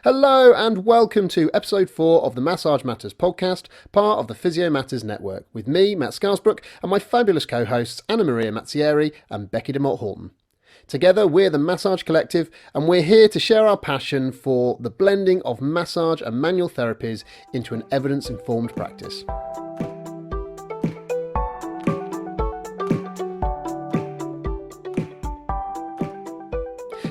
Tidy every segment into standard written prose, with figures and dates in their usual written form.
Hello and welcome to episode 4 of the Massage Matters podcast, part of the Physio Matters network, with me, Matt Scarsbrook, and my fabulous co-hosts Anna Maria Mazzieri and Becky de Horton. Together, we're the Massage Collective, and we're here to share our passion for the blending of massage and manual therapies into an evidence-informed practice.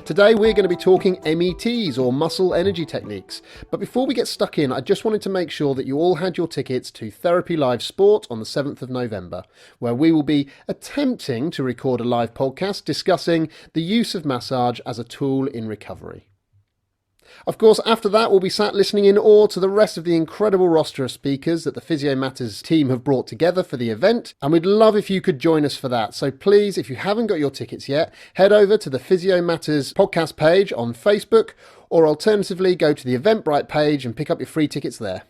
Today we're going to be talking METs, or muscle energy techniques. But before we get stuck in, I just wanted to make sure that you all had your tickets to Therapy Live Sport on the 7th of November, where we will be attempting to record a live podcast discussing the use of massage as a tool in recovery. Of course, after that, we'll be sat listening in awe to the rest of the incredible roster of speakers that the Physio Matters team have brought together for the event, and we'd love if you could join us for that. So please, if you haven't got your tickets yet, head over to the Physio Matters podcast page on Facebook, or alternatively, go to the Eventbrite page and pick up your free tickets there.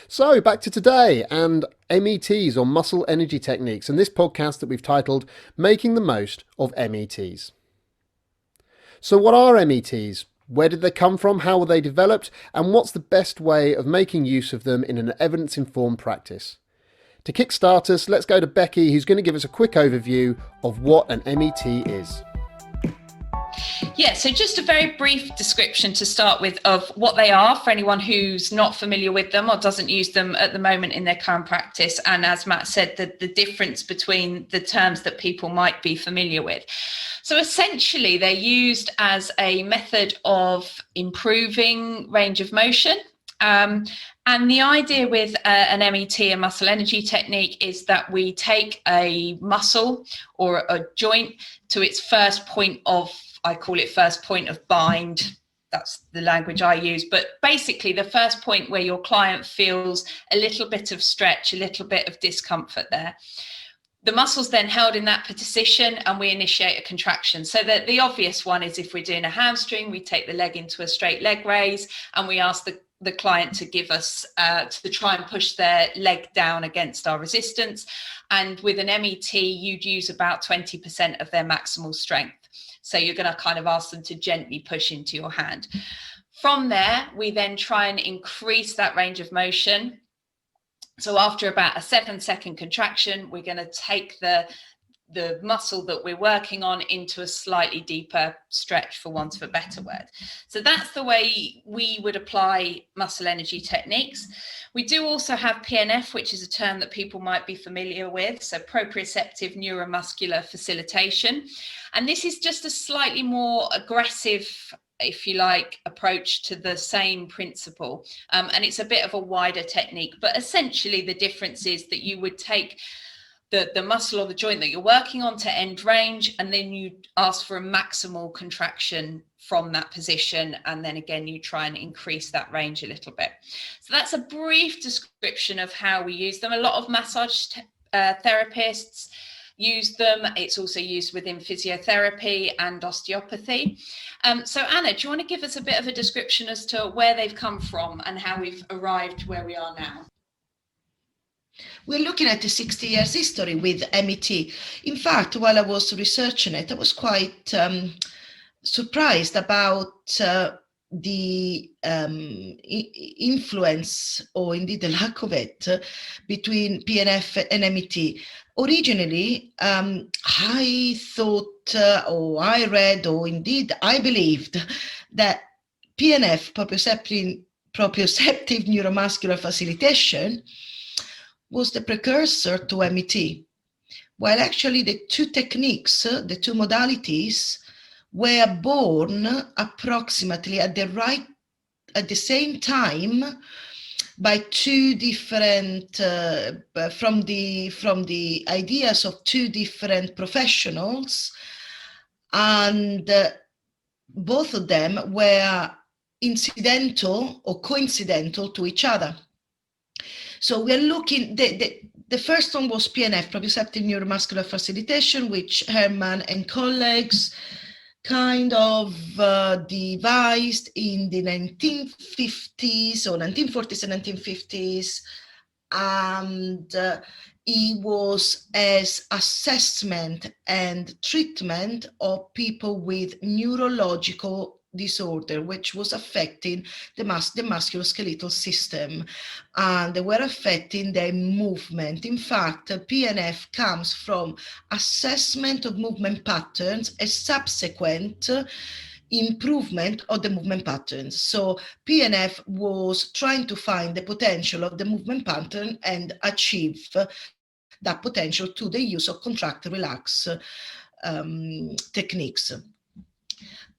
So, back to today and METs, or muscle energy techniques, and this podcast that we've titled Making the Most of METs. So what are METs? Where did they come from? How were they developed? And what's the best way of making use of them in an evidence-informed practice? To kickstart us, let's go to Becky, who's going to give us a quick overview of what an MET is. Yeah, so just a very brief description to start with of what they are for anyone who's not familiar with them or doesn't use them at the moment in their current practice. And as Matt said, the difference between the terms that people might be familiar with. So essentially, they're used as a method of improving range of motion. And the idea with an MET, a muscle energy technique, is that we take a muscle or a joint to its first point of, I call it first point of bind. That's the language I use. But basically, the first point where your client feels a little bit of stretch, a little bit of discomfort there. The muscle's then held in that position and we initiate a contraction. So that the obvious one is if we're doing a hamstring, we take the leg into a straight leg raise and we ask the client to give us, to try and push their leg down against our resistance. And with an MET, you'd use about 20% of their maximal strength. So you're going to kind of ask them to gently push into your hand. From there, we then try and increase that range of motion. So after about a 7-second contraction, we're going to take the muscle that we're working on into a slightly deeper stretch, for want of a better word. So that's the way we would apply muscle energy techniques. We do also have PNF, which is a term that people might be familiar with. So Proprioceptive Neuromuscular Facilitation. And this is just a slightly more aggressive, if you like, approach to the same principle. And it's a bit of a wider technique, but essentially the difference is that you would take the muscle or the joint that you're working on to end range, and then you ask for a maximal contraction from that position. And then again, you try and increase that range a little bit. So that's a brief description of how we use them. A lot of massage therapists use them. It's also used within physiotherapy and osteopathy. So Anna, do you want to give us a bit of a description as to where they've come from and how we've arrived where we are now? We're looking at the 60 years history with MET. In fact, while I was researching it, I was quite surprised about the influence, or indeed the lack of it, between PNF and MET. Originally, I thought, or I read, or indeed I believed that PNF, proprioceptive neuromuscular facilitation, was the precursor to MET, while actually the two techniques, the two modalities, were born approximately at the same time by two different, from the ideas of two different professionals, and both of them were incidental or coincidental to each other. So we're looking, the first one was PNF, Proprioceptive Neuromuscular Facilitation, which Herman and colleagues kind of devised in the 1950s or 1940s and 1950s. And it was as assessment and treatment of people with neurological disorder, which was affecting the musculoskeletal system, and they were affecting their movement. In fact, PNF comes from assessment of movement patterns, a subsequent improvement of the movement patterns. So PNF was trying to find the potential of the movement pattern and achieve that potential to the use of contract relax techniques.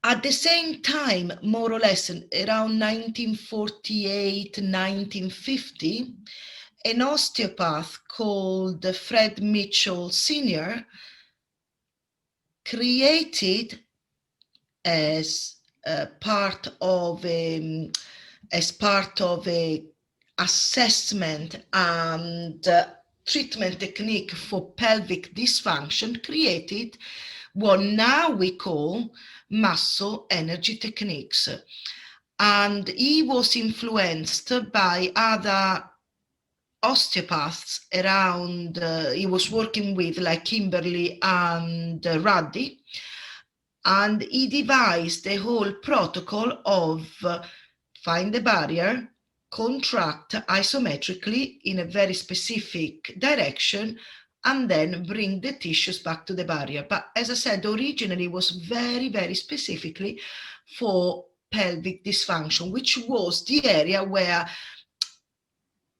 At the same time, more or less around 1948, 1950, an osteopath called Fred Mitchell Sr. created as part of a assessment and treatment technique for pelvic dysfunction, created what now we call muscle energy techniques. And he was influenced by other osteopaths around, he was working with, like Kimberly and Ruddy, and he devised the whole protocol of find the barrier, contract isometrically in a very specific direction, and then bring the tissues back to the barrier. But as I said, originally was very, very specifically for pelvic dysfunction, which was the area where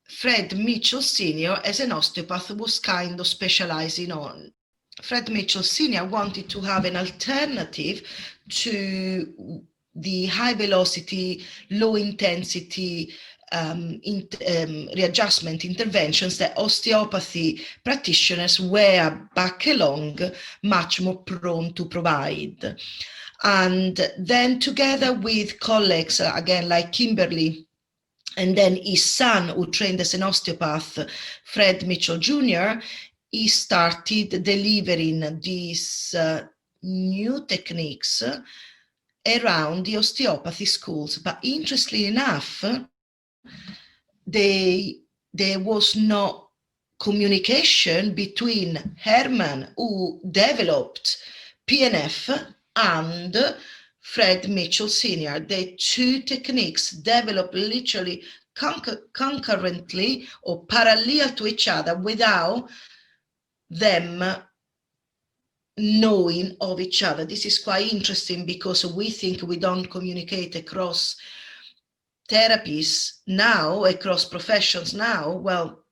Fred Mitchell Sr., as an osteopath, was kind of specializing on. Fred Mitchell Sr. wanted to have an alternative to the high velocity, low intensity readjustment interventions that osteopathy practitioners were back along much more prone to provide. And then together with colleagues, again, like Kimberly, and then his son, who trained as an osteopath, Fred Mitchell Jr., he started delivering these new techniques around the osteopathy schools. But interestingly enough, there was no communication between Herman, who developed PNF, and Fred Mitchell Sr. The two techniques developed literally concurrently or parallel to each other without them knowing of each other. This is quite interesting because we think we don't communicate across therapies now, across professions now. Well,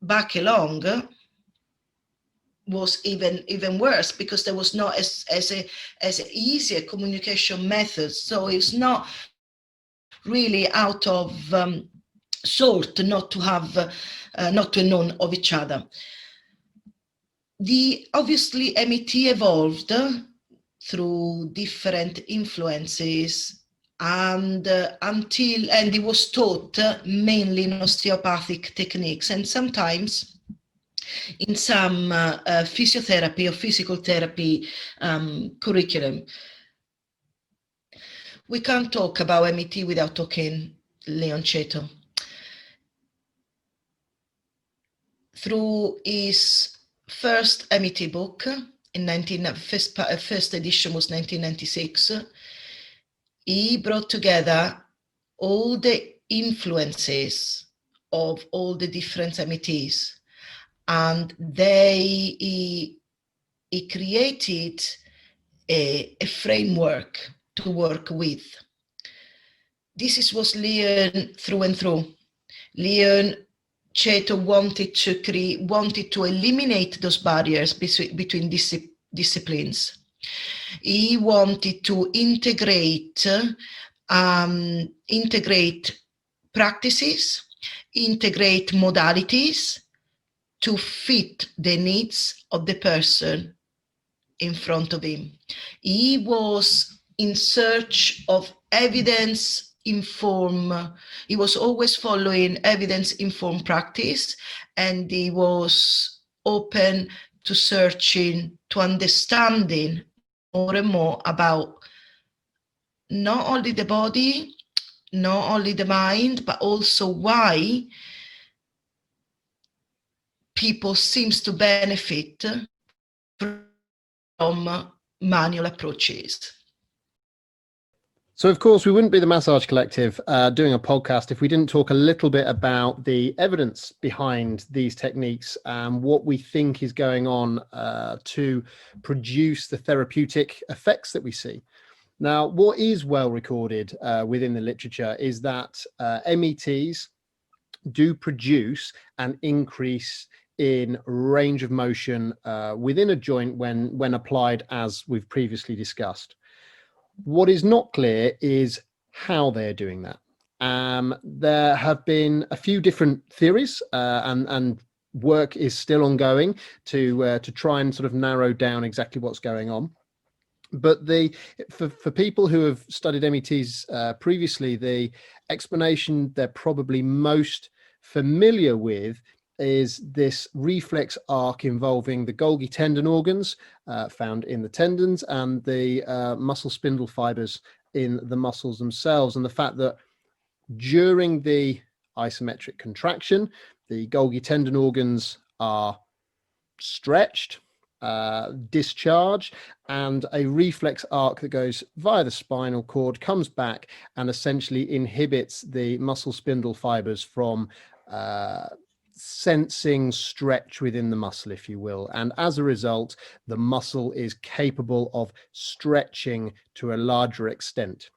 back along was even worse, because there was not as easy a communication method. So it's not really out of sort not to have not to know of each other. Obviously MET evolved through different influences, and it was taught mainly in osteopathic techniques, and sometimes in some physiotherapy or physical therapy curriculum. We can't talk about MET without talking Leon Cheto. Through his first MET book, first edition was 1996, he brought together all the influences of all the different METs, and he created a framework to work with. This was Leon through and through. Leon Cheto wanted to eliminate those barriers between disciplines. He wanted to integrate practices, integrate modalities to fit the needs of the person in front of him. He was in search of evidence-informed, he was always following evidence-informed practice, and he was open to searching, to understanding more and more about not only the body, not only the mind, but also why people seems to benefit from manual approaches. So, of course, we wouldn't be the Massage Collective doing a podcast if we didn't talk a little bit about the evidence behind these techniques and what we think is going on to produce the therapeutic effects that we see. Now, what is well recorded within the literature is that METs do produce an increase in range of motion within a joint when applied, as we've previously discussed. What is not clear is how they're doing that. There have been a few different theories, and work is still ongoing to try and sort of narrow down exactly what's going on. But for people who have studied METs previously, the explanation they're probably most familiar with is this reflex arc involving the Golgi tendon organs found in the tendons and the muscle spindle fibers in the muscles themselves, and the fact that during the isometric contraction, the Golgi tendon organs are stretched, discharge, and a reflex arc that goes via the spinal cord comes back and essentially inhibits the muscle spindle fibers from sensing stretch within the muscle, if you will. And as a result, the muscle is capable of stretching to a larger extent.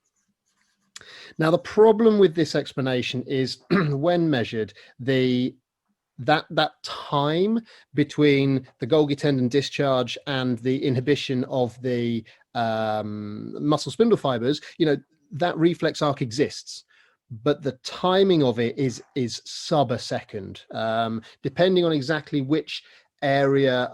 Now, the problem with this explanation is when measured, that time between the Golgi tendon discharge and the inhibition of the muscle spindle fibers, that reflex arc exists, but the timing of it is sub a second, depending on exactly which area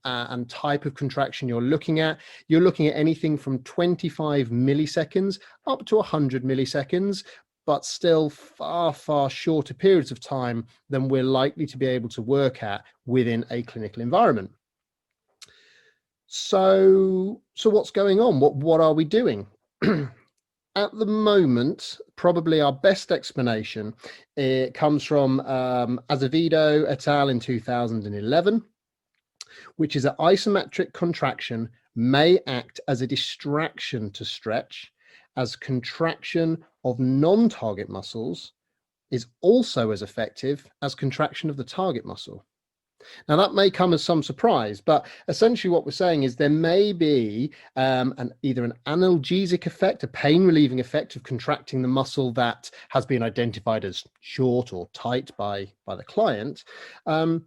and type of contraction you're looking at. You're looking at anything from 25 milliseconds up to 100 milliseconds, but still far, far shorter periods of time than we're likely to be able to work at within a clinical environment. So what's going on? What are we doing? At the moment, probably our best explanation, it comes from Azevedo et al. In 2011, which is that isometric contraction may act as a distraction to stretch, as contraction of non-target muscles is also as effective as contraction of the target muscle. Now, that may come as some surprise, but essentially what we're saying is there may be either an analgesic effect, a pain-relieving effect of contracting the muscle that has been identified as short or tight by the client, but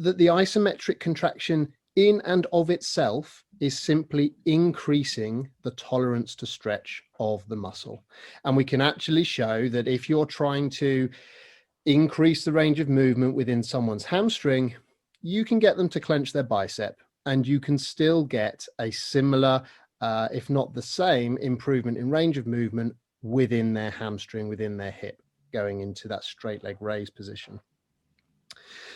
that the isometric contraction in and of itself is simply increasing the tolerance to stretch of the muscle. And we can actually show that if you're trying to increase the range of movement within someone's hamstring, you can get them to clench their bicep, and you can still get a similar, if not the same, improvement in range of movement within their hamstring, within their hip, going into that straight leg raise position.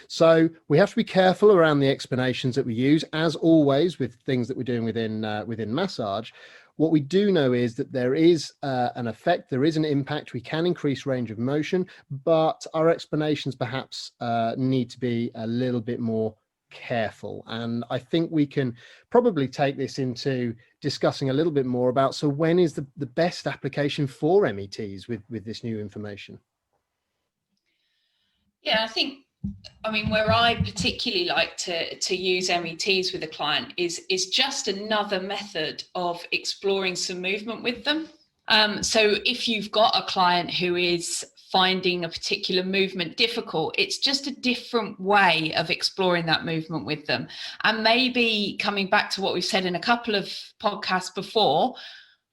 So we have to be careful around the explanations that we use, as always with things that we're doing within massage. What we do know is that there is an effect, there is an impact. We can increase range of motion, but our explanations perhaps need to be a little bit more careful. And I think we can probably take this into discussing a little bit more about, so when is the best application for METs with this new information? Yeah, I mean, where I particularly like to use METs with a client is just another method of exploring some movement with them. So if you've got a client who is finding a particular movement difficult, it's just a different way of exploring that movement with them. And maybe coming back to what we've said in a couple of podcasts before,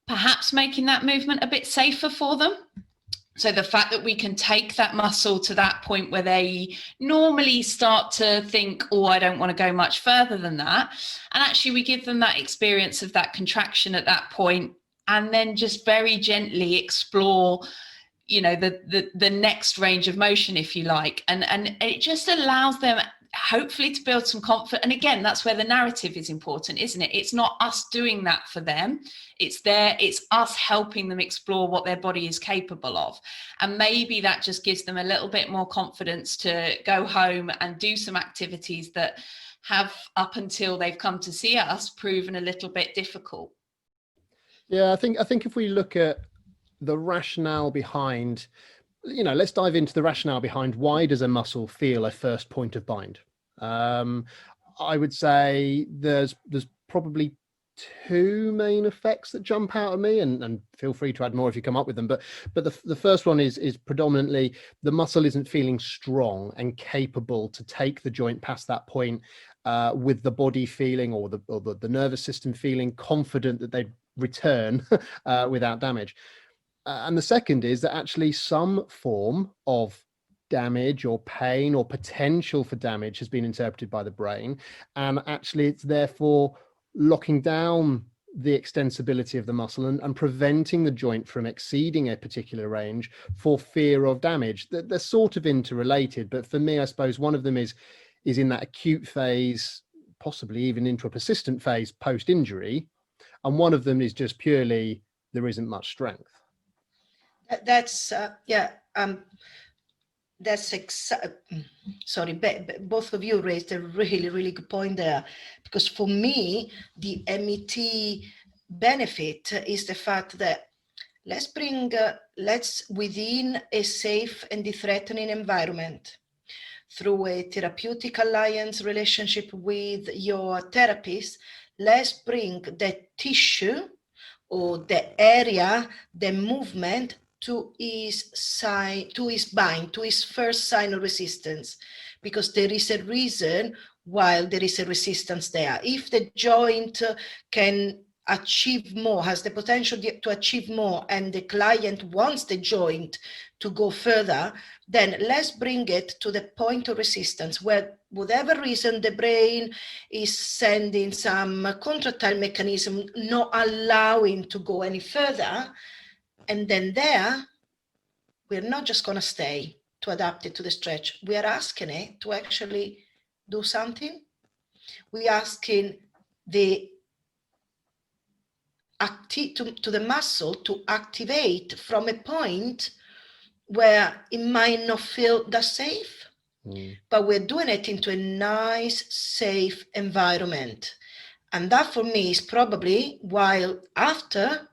perhaps making that movement a bit safer for them. So the fact that we can take that muscle to that point where they normally start to think, oh, I don't want to go much further than that. And actually we give them that experience of that contraction at that point, and then just very gently explore, the next range of motion, if you like. And it just allows them hopefully to build some confidence. And again, that's where the narrative is important, isn't it? It's not us doing that for them. It's us helping them explore what their body is capable of. And maybe that just gives them a little bit more confidence to go home and do some activities that have, up until they've come to see us, proven a little bit difficult. Yeah, I think if we look at the rationale behind, let's dive into the rationale behind why does a muscle feel a first point of bind. Um, I would say there's probably two main effects that jump out at me, and feel free to add more if you come up with them. But the first one is predominantly the muscle isn't feeling strong and capable to take the joint past that point, with the body feeling or the nervous system feeling confident that they return without damage. And the second is that actually some form of damage or pain or potential for damage has been interpreted by the brain. And actually, it's therefore locking down the extensibility of the muscle and preventing the joint from exceeding a particular range for fear of damage. They're sort of interrelated. But for me, I suppose one of them is in that acute phase, possibly even into a persistent phase post injury. And one of them is just purely there isn't much strength. That's sorry, both of you raised a really, really good point there, because for me, the MET benefit is the fact that let's within a safe and de-threatening environment, through a therapeutic alliance relationship with your therapist, let's bring the tissue or the area, the movement to his first sign of resistance, because there is a reason why there is a resistance there. If the joint can achieve more, has the potential to achieve more, and the client wants the joint to go further, then let's bring it to the point of resistance where, whatever reason, the brain is sending some contractile mechanism not allowing to go any further. And then there, we're not just going to stay to adapt it to the stretch. We are asking it to actually do something. We're asking to the muscle to activate from a point where it might not feel that safe, but we're doing it into a nice, safe environment. And that for me is probably while after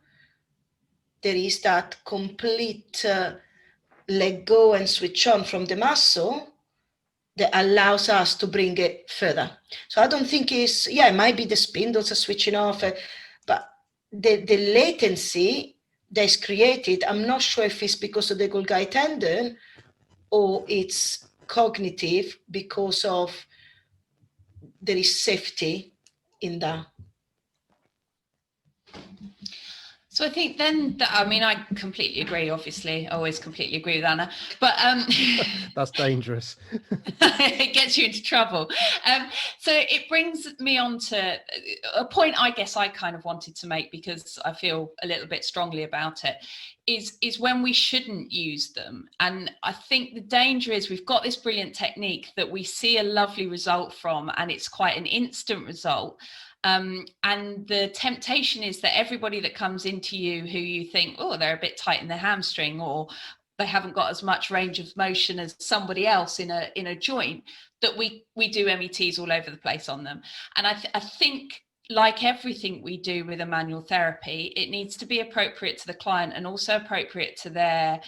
there is that complete let go and switch on from the muscle that allows us to bring it further. So I don't think it might be the spindles are switching off, but the latency that's created, I'm not sure if it's because of the Golgi tendon or it's cognitive because of there is safety in that. So I think then I completely agree. Obviously, I always completely agree with Anna, but that's dangerous. It gets you into trouble. So it brings me on to a point I guess I kind of wanted to make, because I feel a little bit strongly about it, is when we shouldn't use them. And I think the danger is we've got this brilliant technique that we see a lovely result from, and it's quite an instant result. And the temptation is that everybody that comes into you who you think, oh, they're a bit tight in their hamstring, or they haven't got as much range of motion as somebody else in a joint, that we do METs all over the place on them. And I think, like everything we do with a manual therapy, it needs to be appropriate to the client and also appropriate to their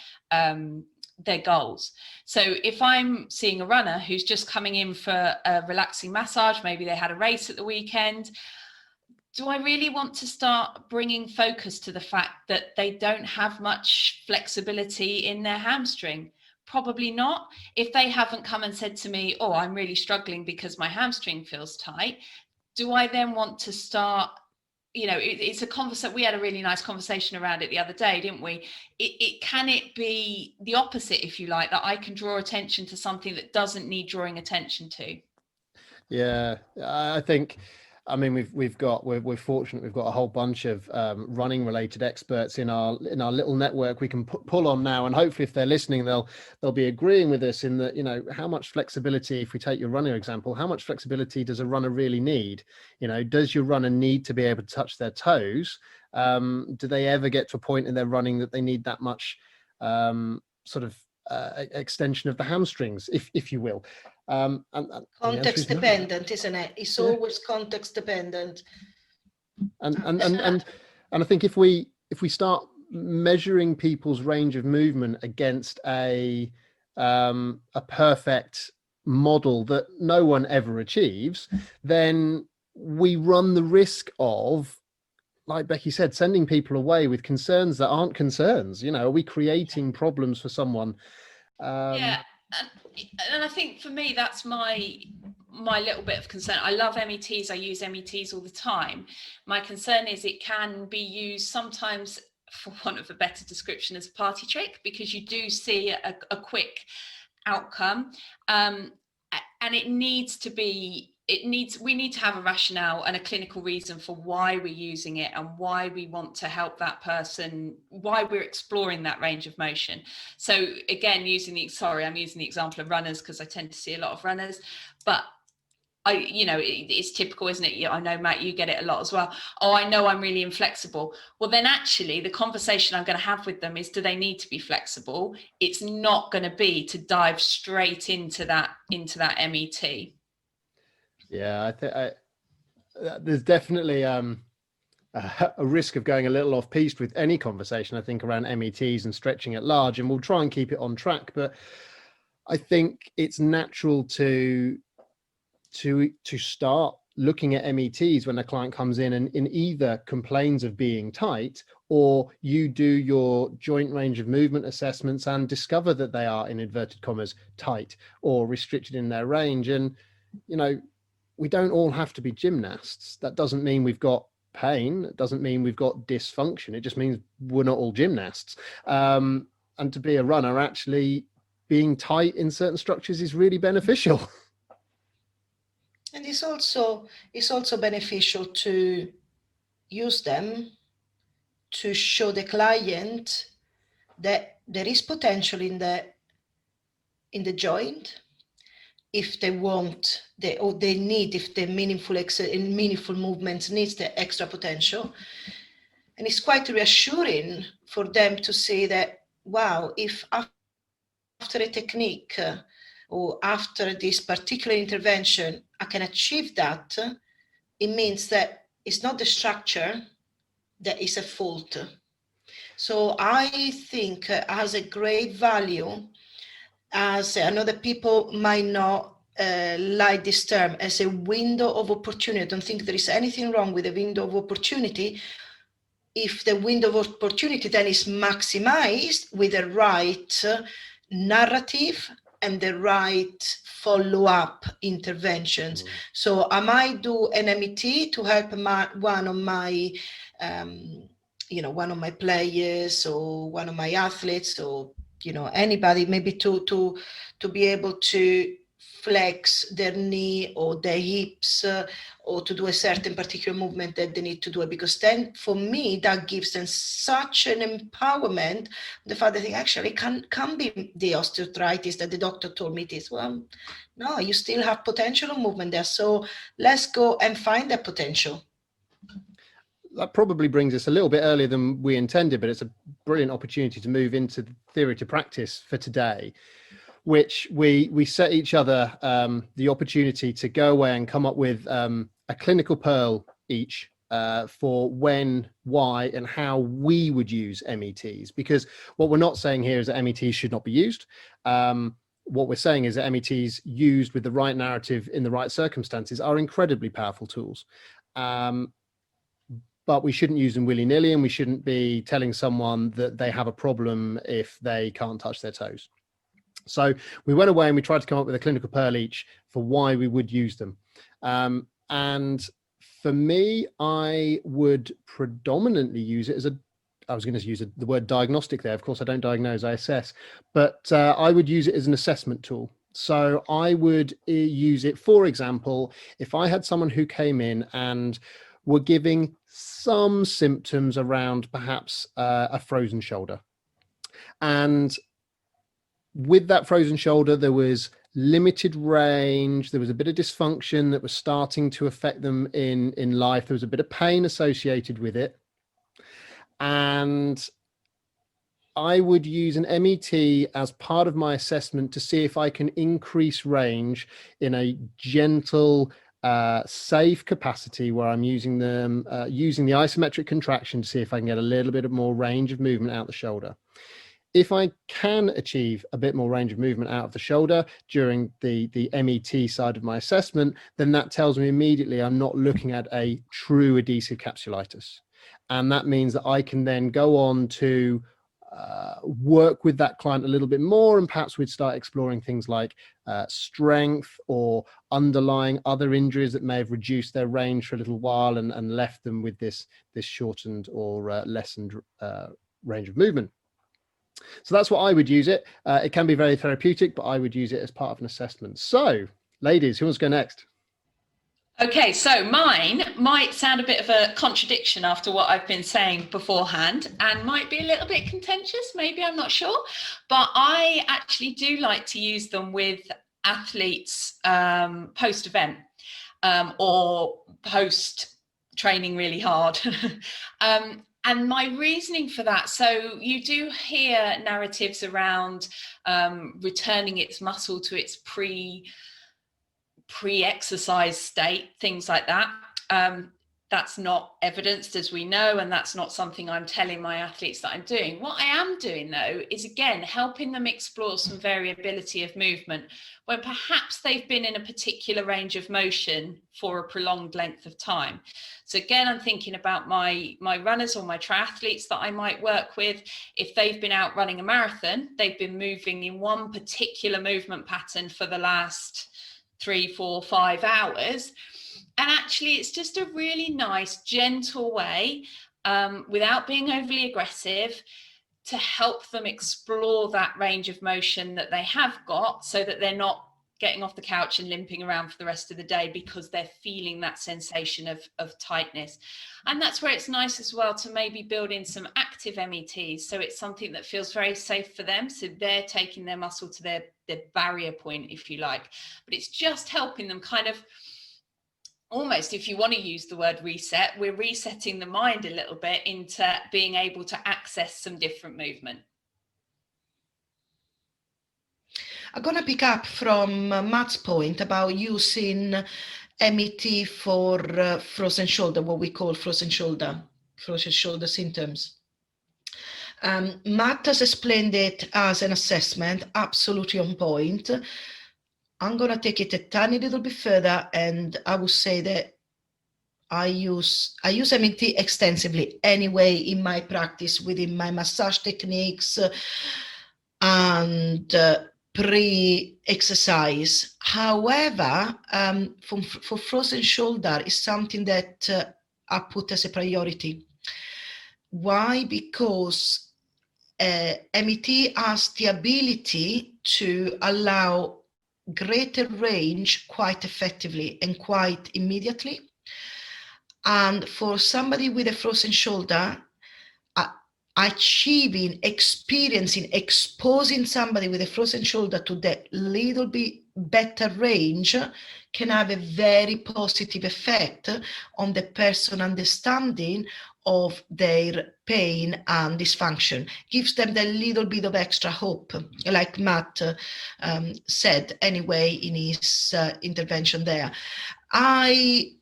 goals. So if I'm seeing a runner who's just coming in for a relaxing massage, maybe they had a race at the weekend, do I really want to start bringing focus to the fact that they don't have much flexibility in their hamstring? Probably not. If they haven't come and said to me, oh, I'm really struggling because my hamstring feels tight, do I then want to start, it's a conversation. We had a really nice conversation around it the other day, didn't we? Can it be the opposite, if you like, that I can draw attention to something that doesn't need drawing attention to? Yeah, I think, we're fortunate. We've got a whole bunch of running related experts in our little network we can pull on now, and hopefully if they're listening, they'll be agreeing with us in that, how much flexibility, if we take your runner example, how much flexibility does a runner really need? Does your runner need to be able to touch their toes? Do they ever get to a point in their running that they need that much extension of the hamstrings, if you will? And context dependent, isn't it? It's always context dependent. And And I think if we start measuring people's range of movement against a perfect model that no one ever achieves, then we run the risk of, like Becky said, sending people away with concerns that aren't concerns. Are we creating problems for someone? Yeah, and I think for me that's my little bit of concern. I love METs. I use METs all the time. My concern is it can be used sometimes, for want of a better description, as a party trick, because you do see a quick outcome, and it needs to be. We need to have a rationale and a clinical reason for why we're using it and why we want to help that person, why we're exploring that range of motion. So again, I'm using the example of runners because I tend to see a lot of runners, but it's typical, isn't it? I know, Matt, you get it a lot as well. Oh, I know I'm really inflexible. Well, then actually the conversation I'm going to have with them is, do they need to be flexible? It's not going to be to dive straight into that MET. Yeah, I think there's definitely a risk of going a little off piste with any conversation, I think, around METs and stretching at large, and we'll try and keep it on track. But I think it's natural to start looking at METs when a client comes in and either complains of being tight, or you do your joint range of movement assessments and discover that they are, in inverted commas, tight or restricted in their range. And we don't all have to be gymnasts. That doesn't mean we've got pain. It doesn't mean we've got dysfunction. It just means we're not all gymnasts. And to be a runner, actually being tight in certain structures is really beneficial. And it's also beneficial to use them to show the client that there is potential in the joint, if they want, they need, if the meaningful movements needs the extra potential. And it's quite reassuring for them to see that, wow, if after a technique or after this particular intervention, I can achieve that, it means that it's not the structure that is at fault. So I think has a great value, as I know that people might not like this term, as a window of opportunity. I don't think there is anything wrong with a window of opportunity if the window of opportunity then is maximized with the right narrative and the right follow-up interventions. So I might do an MET to help one of my players or one of my athletes, or anybody, maybe to be able to flex their knee or their hips, or to do a certain particular movement that they need to do it. Because then for me, that gives them such an empowerment, the fact that they actually can be the osteoarthritis that the doctor told me it is. Well, no, you still have potential of movement there. So let's go and find that potential. That probably brings us a little bit earlier than we intended, but it's a brilliant opportunity to move into theory to practice for today, which we set each other the opportunity to go away and come up with a clinical pearl each for when, why, and how we would use METs. Because what we're not saying here is that METs should not be used. What we're saying is that METs used with the right narrative in the right circumstances are incredibly powerful tools. But we shouldn't use them willy-nilly, and we shouldn't be telling someone that they have a problem if they can't touch their toes. So we went away and we tried to come up with a clinical pearl each for why we would use them. And for me, I would predominantly use it as I was going to use the word diagnostic there. Of course, I don't diagnose, I assess. But I would use it as an assessment tool. So I would use it, for example, if I had someone who came in and were giving some symptoms around perhaps a frozen shoulder. And with that frozen shoulder, there was limited range. There was a bit of dysfunction that was starting to affect them in life. There was a bit of pain associated with it. And I would use an MET as part of my assessment to see if I can increase range in a gentle safe capacity where I'm using them, using the isometric contraction to see if I can get a little bit of more range of movement out the shoulder. If I can achieve a bit more range of movement out of the shoulder during the MET side of my assessment, then that tells me immediately I'm not looking at a true adhesive capsulitis. And that means that I can then go on to work with that client a little bit more, and perhaps we'd start exploring things like strength or underlying other injuries that may have reduced their range for a little while and left them with this shortened or lessened range of movement. So that's what I would use it. It can be very therapeutic, but I would use it as part of an assessment. So, ladies, who wants to go next? Okay, so mine might sound a bit of a contradiction after what I've been saying beforehand, and might be a little bit contentious, maybe, I'm not sure. But I actually do like to use them with athletes post-event or post-training really hard. And my reasoning for that, so you do hear narratives around returning its muscle to its pre-exercise state, things like that. That's not evidenced, as we know, and that's not something I'm telling my athletes that I'm doing. What I am doing, though, is again helping them explore some variability of movement when perhaps they've been in a particular range of motion for a prolonged length of time. So again, I'm thinking about my runners or my triathletes that I might work with. If they've been out running a marathon, they've been moving in one particular movement pattern for the last 3, 4, 5 hours. And actually, it's just a really nice, gentle way, without being overly aggressive, to help them explore that range of motion that they have got, so that they're not getting off the couch and limping around for the rest of the day because they're feeling that sensation of tightness. And that's where it's nice as well to maybe build in some active METs. So it's something that feels very safe for them. So they're taking their muscle to their barrier point, if you like. But it's just helping them kind of, almost, if you want to use the word reset, we're resetting the mind a little bit into being able to access some different movement. I'm going to pick up from Matt's point about using MET for frozen shoulder, what we call frozen shoulder symptoms. Matt has explained it as an assessment, absolutely on point. I'm going to take it a tiny little bit further, and I will say that I use MET extensively anyway in my practice, within my massage techniques and pre-exercise. However, for frozen shoulder is something that I put as a priority. Why? Because MET has the ability to allow greater range quite effectively and quite immediately. And for somebody with a frozen shoulder, exposing somebody with a frozen shoulder to that little bit better range can have a very positive effect on the person understanding of their pain and dysfunction, gives them the little bit of extra hope, like Matt said anyway in his intervention there. I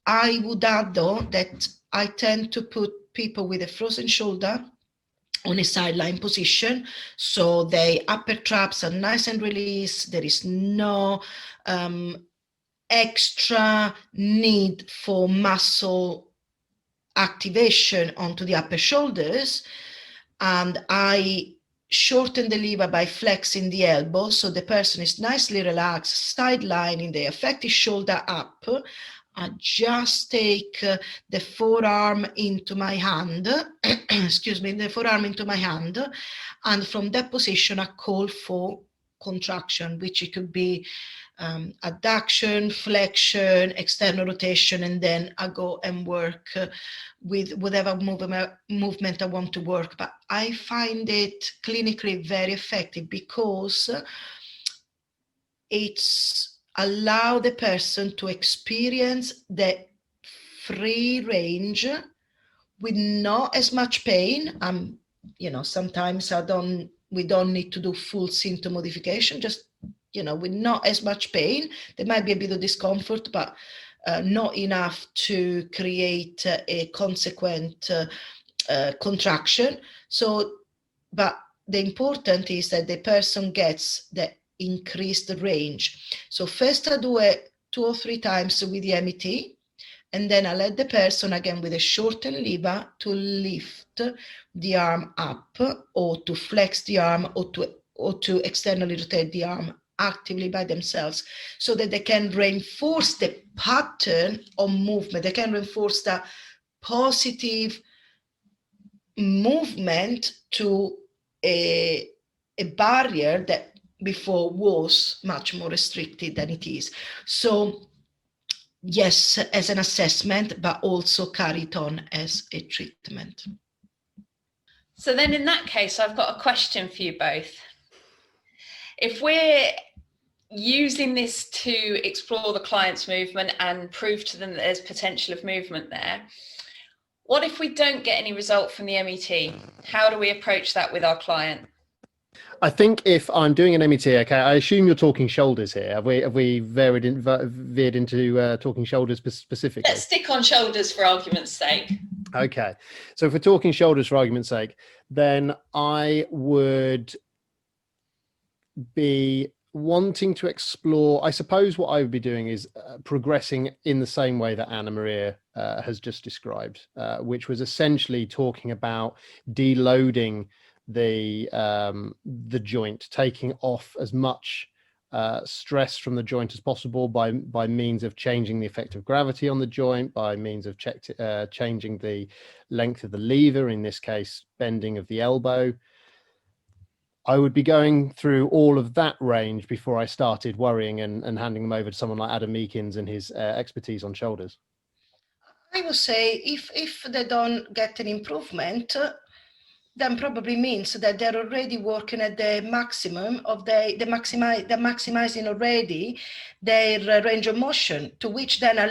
would add, though, that I tend to put people with a frozen shoulder on a sideline position, so the upper traps are nice and released. There is no extra need for muscle activation onto the upper shoulders, and I shorten the lever by flexing the elbow, so the person is nicely relaxed, sidelining the affected shoulder up. I just take the forearm into my hand, and from that position I call for contraction, which it could be adduction, flexion, external rotation, and then I go and work with whatever movement I want to work. But I find it clinically very effective because it's allow the person to experience the free range with not as much pain. Sometimes we don't need to do full symptom modification, just with not as much pain. There might be a bit of discomfort, but not enough to create a consequent contraction. So, but the important is that the person gets the increased range. So first I do it 2 or 3 times with the MET, and then I let the person again with a shortened lever to lift the arm up, or to flex the arm, or to externally rotate the arm actively by themselves, so that they can reinforce the pattern of movement. They can reinforce the positive movement to a barrier that before was much more restricted than it is. So yes, as an assessment, but also carry it on as a treatment. So then in that case, I've got a question for you both. If we're using this to explore the client's movement and prove to them that there's potential of movement there, what if we don't get any result from the MET? How do we approach that with our client? I think if I'm doing an MET, okay, I assume you're talking shoulders here. Have we veered into talking shoulders specifically? Let's stick on shoulders for argument's sake. Okay, so if we're talking shoulders for argument's sake, then I would be wanting to explore, I suppose what I would be doing is progressing in the same way that Anna Maria has just described, which was essentially talking about deloading the joint, taking off as much stress from the joint as possible by means of changing the effect of gravity on the joint, by means of changing the length of the lever, in this case bending of the elbow. I would be going through all of that range before I started worrying and handing them over to someone like Adam Meakins and his expertise on shoulders. I would say if they don't get an improvement, then probably means that they're already working at the maximum of they're maximizing already their range of motion, to which then I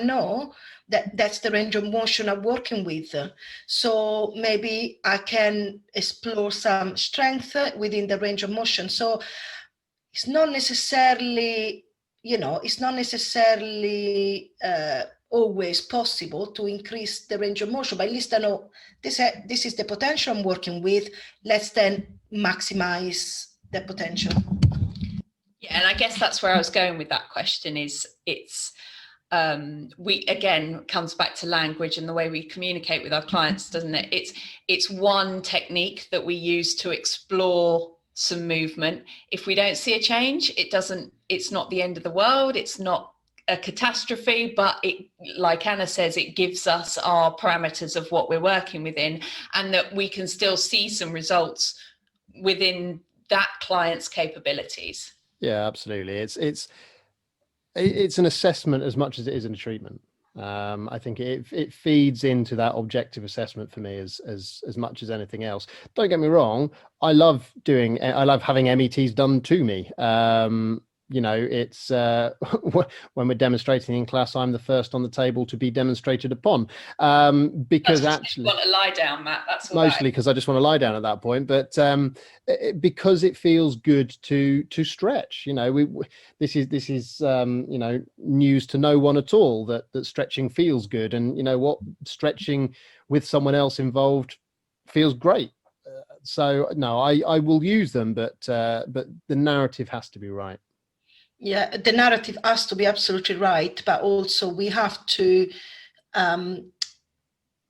know that that's the range of motion I'm working with. So maybe I can explore some strength within the range of motion. So it's not necessarily, always possible to increase the range of motion, but at least I know this is the potential I'm working with. Let's then maximize the potential. Yeah, and I guess that's where I was going with that question. We again comes back to language and the way we communicate with our clients, doesn't it? It's one technique that we use to explore some movement. If we don't see a change, it's not the end of the world, it's not a catastrophe, but it, like Anna says, it gives us our parameters of what we're working within, and that we can still see some results within that client's capabilities. Yeah, absolutely. It's an assessment as much as it is a treatment. I think it feeds into that objective assessment for me as much as anything else. Don't get me wrong, I love having METs done to me. It's when we're demonstrating in class, I'm the first on the table to be demonstrated upon, because actually you want to lie down, Matt. That's all mostly because I just want to lie down at that point, but because it feels good to stretch. This is news to no one at all that stretching feels good, and what, stretching with someone else involved feels great. So no, I will use them, but the narrative has to be right. Yeah, the narrative has to be absolutely right, but also we have to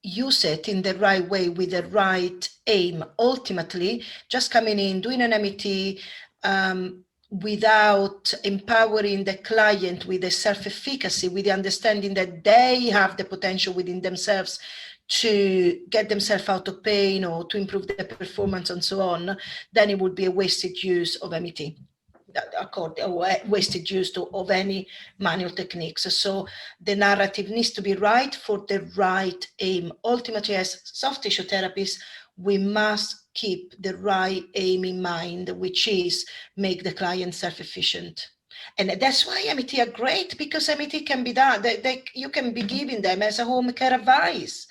use it in the right way with the right aim. Ultimately, just coming in, doing an MET without empowering the client with the self-efficacy, with the understanding that they have the potential within themselves to get themselves out of pain or to improve their performance and so on, then it would be a wasted use of MET. Wasted use of any manual techniques. So the narrative needs to be right for the right aim. Ultimately, as soft tissue therapists, we must keep the right aim in mind, which is make the client self-efficient. And that's why MET are great, because MET can be done. You can be giving them as a home care advice.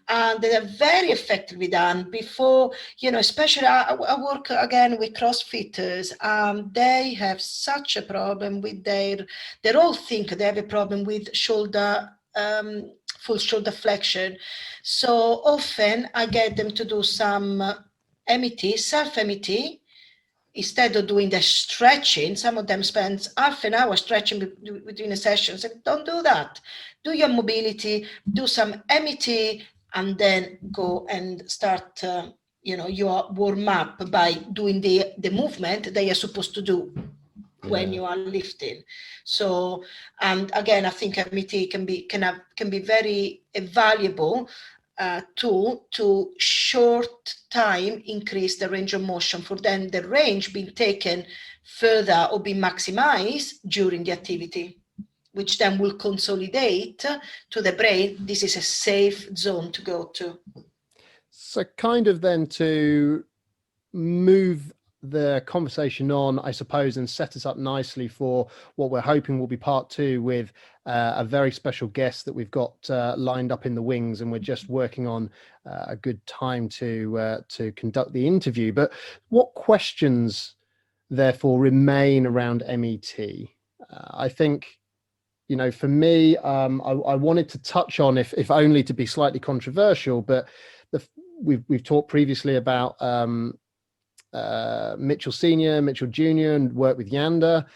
And they are very effectively done before, especially I work again with CrossFitters. They have such a problem with they all think they have a problem with shoulder, full shoulder flexion. So often I get them to do some MET, self-MET, instead of doing the stretching. Some of them spend half an hour stretching between the sessions. And don't do that. Do your mobility, do some MET, and then go and start your warm up by doing the movement that you're supposed to do when you are lifting. So, and again, I think MET can be very valuable tool to short time increase the range of motion, for then the range being taken further or be maximized during the activity, which then will consolidate to the brain. This is a safe zone to go to. So kind of then to move the conversation on, I suppose, and set us up nicely for what we're hoping will be part 2 with a very special guest that we've got lined up in the wings, and we're just working on a good time to conduct the interview. But what questions therefore remain around MET? I think, for me, I wanted to touch on, if only to be slightly controversial, but we've talked previously about Mitchell Senior, Mitchell Junior, and work with Yanda.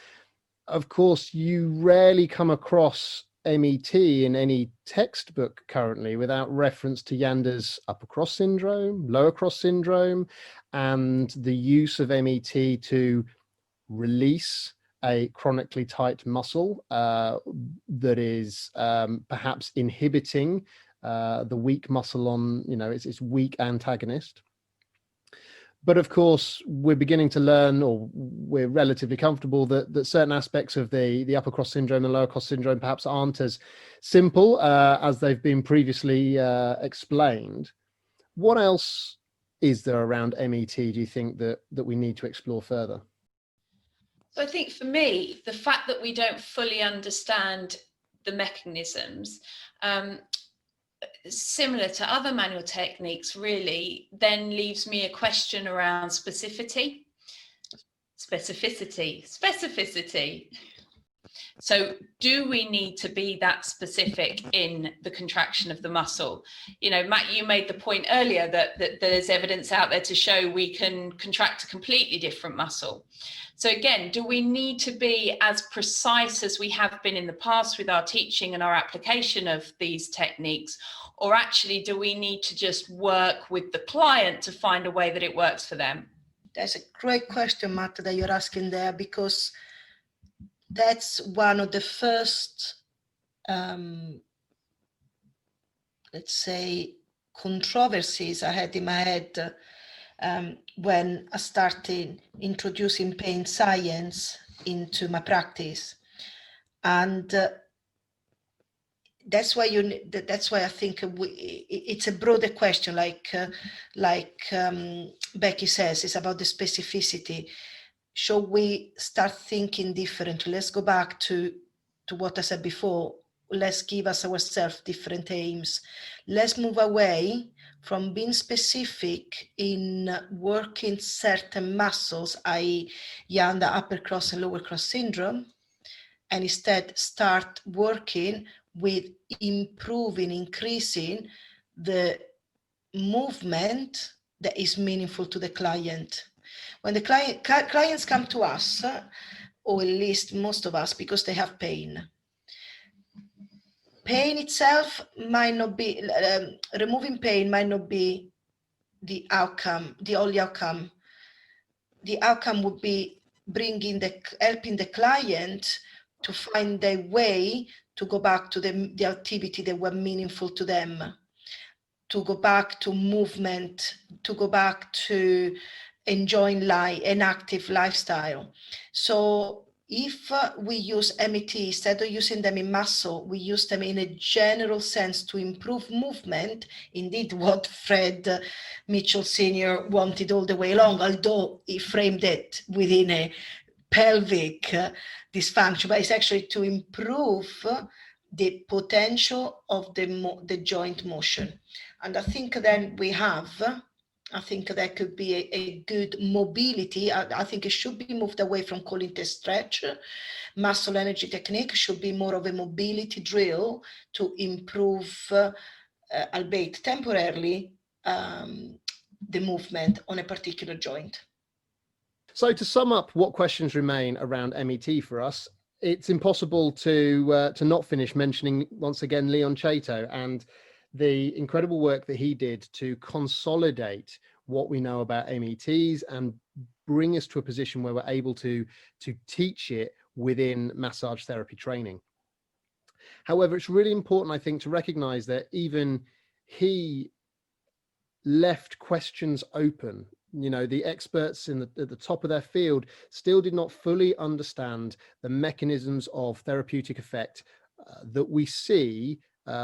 Of course, you rarely come across MET in any textbook currently without reference to Yanda's upper cross syndrome, lower cross syndrome, and the use of MET to release a chronically tight muscle that is perhaps inhibiting the weak muscle on, its weak antagonist. But of course, we're beginning to learn, or we're relatively comfortable that certain aspects of the upper cross syndrome and lower cross syndrome perhaps aren't as simple as they've been previously explained. What else is there around MET, do you think, that we need to explore further? So I think for me, the fact that we don't fully understand the mechanisms, similar to other manual techniques, really then leaves me a question around specificity. So do we need to be that specific in the contraction of the muscle? Matt, you made the point earlier that there's evidence out there to show we can contract a completely different muscle. So again, do we need to be as precise as we have been in the past with our teaching and our application of these techniques? Or actually, do we need to just work with the client to find a way that it works for them? That's a great question, Matt, that you're asking there, because that's one of the first, let's say, controversies I had in my head when I started introducing pain science into my practice. And that's why I think it's a broader question, like Becky says, it's about the specificity. Should we start thinking differently? Let's go back to what I said before. Let's give ourselves different aims. Let's move away from being specific in working certain muscles, i.e. Yanda, upper cross and lower cross syndrome, and instead start working with improving, increasing the movement that is meaningful to the client. When the clients come to us, or at least most of us, because they have pain. Pain itself might not be, removing pain might not be the outcome, the only outcome. The outcome would be helping the client to find their way to go back to the activity that were meaningful to them, to go back to movement, to go back to enjoying life, an active lifestyle. So if we use MET, instead of using them in muscle, we use them in a general sense to improve movement, indeed what Fred Mitchell Sr. wanted all the way along, although he framed it within a pelvic dysfunction, but it's actually to improve the potential of the joint motion. And I think then I think that could be a good mobility. I think it should be moved away from calling it a stretch. Muscle energy technique should be more of a mobility drill to improve, albeit temporarily, the movement on a particular joint. So to sum up what questions remain around MET for us, it's impossible to not finish mentioning once again Leon Chaito and the incredible work that he did to consolidate what we know about METs and bring us to a position where we're able to teach it within massage therapy training. However, it's really important, I think, to recognize that even he left questions open. You know, the experts at the top of their field still did not fully understand the mechanisms of therapeutic effect that we see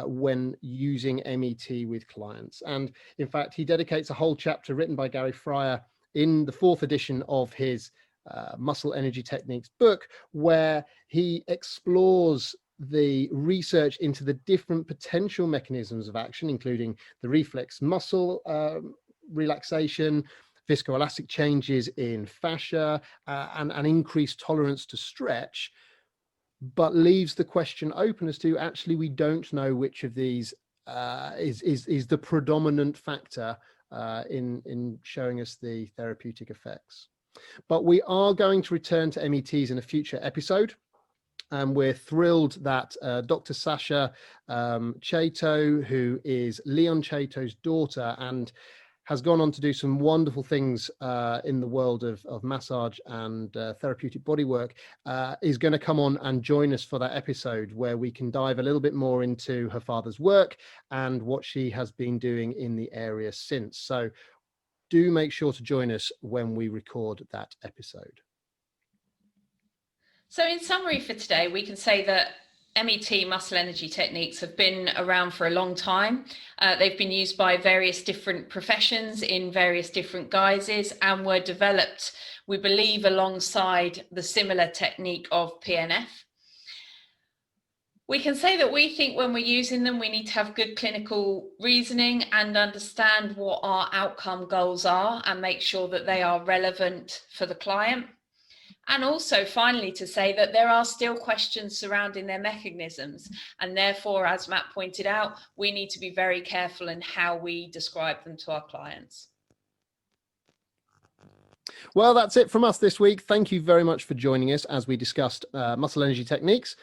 when using MET with clients. And in fact, he dedicates a whole chapter written by Gary Fryer in the 4th edition of his Muscle Energy Techniques book, where he explores the research into the different potential mechanisms of action, including the reflex muscle relaxation, viscoelastic changes in fascia, and an increased tolerance to stretch, but leaves the question open as to actually we don't know which of these is the predominant factor in showing us the therapeutic effects. But we are going to return to METs in a future episode. And we're thrilled that Dr. Sasha Chaito, who is Leon Chaito's daughter and has gone on to do some wonderful things in the world of massage and therapeutic bodywork, is going to come on and join us for that episode where we can dive a little bit more into her father's work and what she has been doing in the area since. So do make sure to join us when we record that episode. So in summary for today, we can say that MET muscle energy techniques have been around for a long time. They've been used by various different professions in various different guises and were developed, we believe, alongside the similar technique of PNF. We can say that we think when we're using them, we need to have good clinical reasoning and understand what our outcome goals are and make sure that they are relevant for the client. And also, finally, to say that there are still questions surrounding their mechanisms. And therefore, as Matt pointed out, we need to be very careful in how we describe them to our clients. Well, that's it from us this week. Thank you very much for joining us as we discussed muscle energy techniques.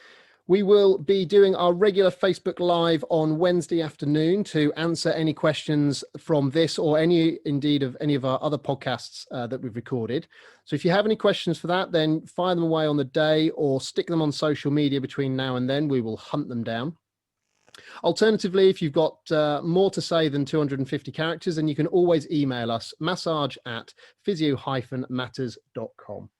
We will be doing our regular Facebook Live on Wednesday afternoon to answer any questions from this or any of our other podcasts that we've recorded. So if you have any questions for that, then fire them away on the day or stick them on social media between now and then. We will hunt them down. Alternatively, if you've got more to say than 250 characters, then you can always email us massage@physio-matters.com.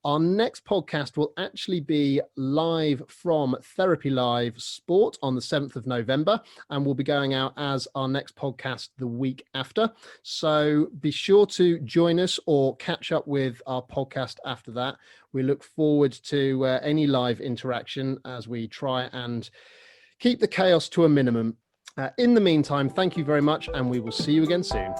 Our next podcast will actually be live from Therapy Live Sport on the 7th of November, and we'll be going out as our next podcast the week after. So be sure to join us or catch up with our podcast after that. We look forward to any live interaction as we try and keep the chaos to a minimum. In the meantime, thank you very much, and we will see you again soon.